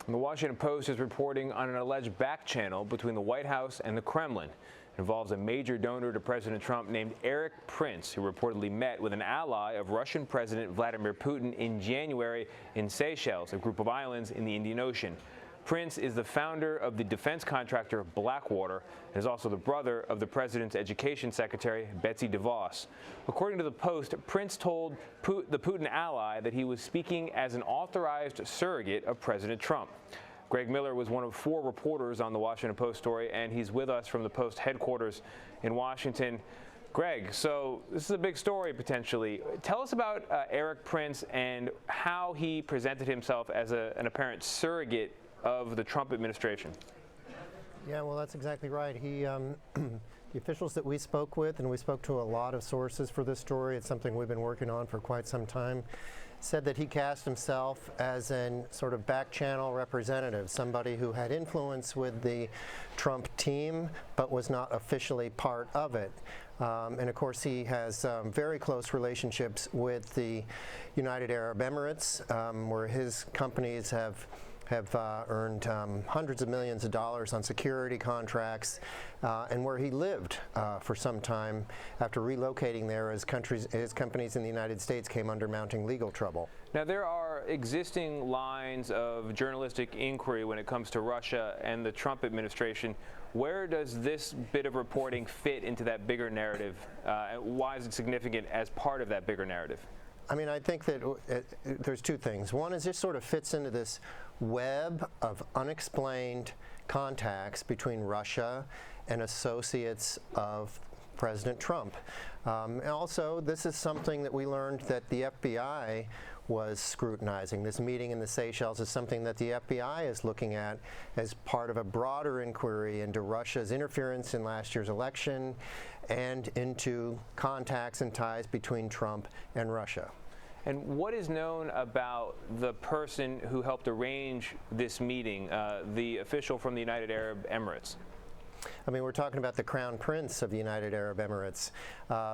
The Washington Post is reporting on an alleged back channel between the White House and the Kremlin. It involves a major donor to President Trump named Erik Prince, who reportedly met with an ally of Russian President Vladimir Putin in January in Seychelles, a group of islands in the Indian Ocean. Prince is the founder of the defense contractor Blackwater and is also the brother of the president's education secretary, Betsy DeVos. According to the Post, Prince told the Putin ally that he was speaking as an authorized surrogate of President Trump. Greg Miller was one of 4 reporters on the Washington Post story, and he's with us from the Post headquarters in Washington. Greg, so this is a big story potentially. Tell us about Erik Prince and how he presented himself as an apparent surrogate of the Trump administration. Yeah, well, that's exactly right. The officials that we spoke with, and we spoke to a lot of sources for this story, it's something we've been working on for quite some time, said that he cast himself as a sort of back channel representative, somebody who had influence with the Trump team but was not officially part of it. And of course he has very close relationships with the United Arab Emirates, where his companies have earned hundreds of millions of dollars on security contracts, and where he lived for some time after relocating there as his companies in the United States came under mounting legal trouble. Now, there are existing lines of journalistic inquiry when it comes to Russia and the Trump administration. Where does this bit of reporting fit into that bigger narrative? Why is it significant as part of that bigger narrative? I mean, I think that there's 2 things. One is this sort of fits into this web of unexplained contacts between Russia and associates of President Trump. And also, this is something that we learned that the FBI was scrutinizing. This meeting in the Seychelles is something that the FBI is looking at as part of a broader inquiry into Russia's interference in last year's election and into contacts and ties between Trump and Russia. And what is known about the person who helped arrange this meeting, the official from the United Arab Emirates? I mean, we're talking about the Crown Prince of the United Arab Emirates.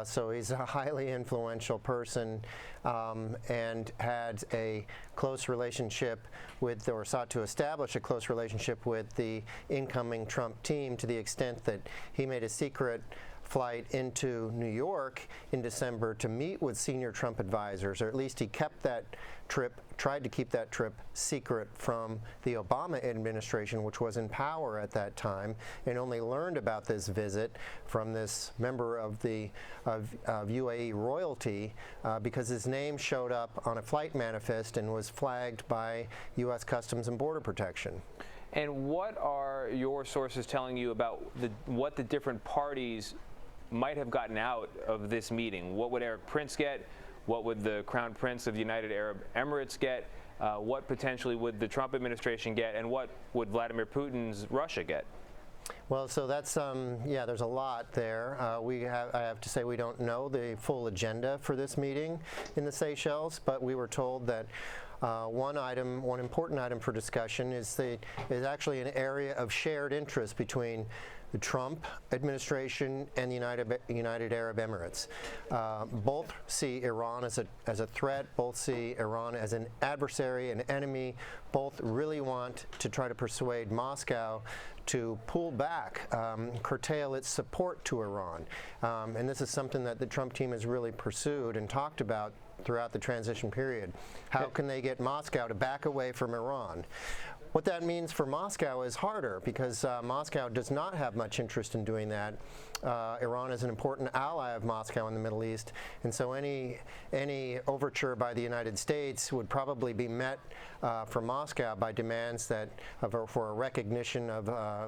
So he's a highly influential person and had a close relationship with, or sought to establish a close relationship with the incoming Trump team, to the extent that he made a secret flight into New York in December to meet with senior Trump advisors, or at least he kept that trip, tried to keep that trip secret from the Obama administration, which was in power at that time, and only learned about this visit from this member of UAE royalty because his name showed up on a flight manifest and was flagged by U.S. Customs and Border Protection. And what are your sources telling you about what the different parties might have gotten out of this meeting? What would Erik Prince get? What would the Crown Prince of the United Arab Emirates get? What potentially would the Trump administration get? And what would Vladimir Putin's Russia get? Well, so that's, yeah, there's a lot there. I have to say we don't know the full agenda for this meeting in the Seychelles, but we were told that one important item for discussion is actually an area of shared interest between the Trump administration and the United Arab Emirates. Both see Iran as a threat, both see Iran as an adversary, an enemy. Both really want to try to persuade Moscow to pull back, curtail its support to Iran. And this is something that the Trump team has really pursued and talked about throughout the transition period. How can they get Moscow to back away from Iran? What that means for Moscow is harder, because Moscow does not have much interest in doing that. Iran is an important ally of Moscow in the Middle East, and so any overture by the United States would probably be met from Moscow by demands for a recognition of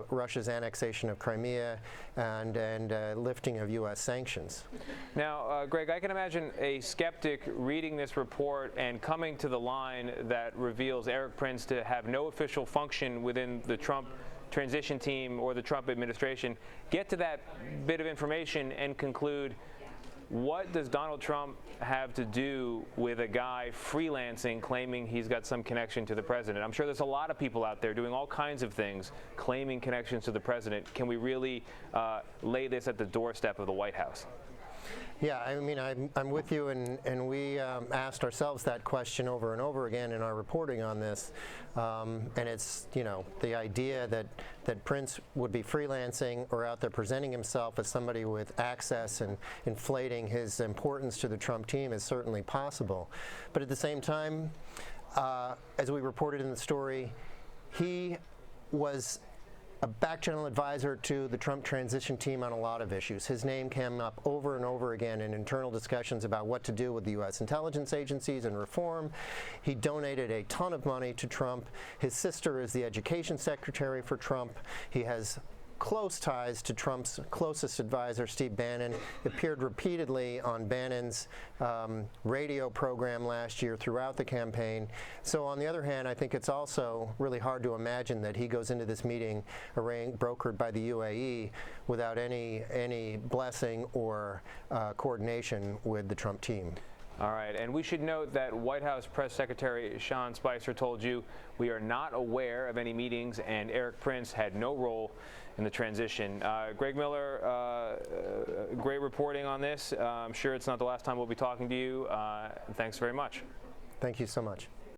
Russia's annexation of Crimea and lifting of U.S. sanctions. Now, Greg, I can imagine a skeptic reading this report and coming to the line that reveals Erik Prince to have no official function within the Trump transition team or the Trump administration, get to that bit of information and conclude, what does Donald Trump have to do with a guy freelancing claiming he's got some connection to the president? I'm sure there's a lot of people out there doing all kinds of things claiming connections to the president. Can we really lay this at the doorstep of the White House? Yeah, I mean, I'm with you, and we asked ourselves that question over and over again in our reporting on this, and it's, you know, the idea that Prince would be freelancing or out there presenting himself as somebody with access and inflating his importance to the Trump team is certainly possible. But at the same time, as we reported in the story, he was a back-channel advisor to the Trump transition team on a lot of issues. His name came up over and over again in internal discussions about what to do with the U.S. intelligence agencies and reform. He donated a ton of money to Trump. His sister is the education secretary for Trump. He has close ties to Trump's closest advisor, Steve Bannon. Appeared repeatedly on Bannon's radio program last year throughout the campaign. So on the other hand, I think it's also really hard to imagine that he goes into this meeting brokered by the UAE without any blessing or coordination with the Trump team. All right, and we should note that White House Press Secretary Sean Spicer told you we are not aware of any meetings, and Erik Prince had no role in the transition. Greg Miller, great reporting on this. I'm sure it's not the last time we'll be talking to you. Thanks very much. Thank you so much.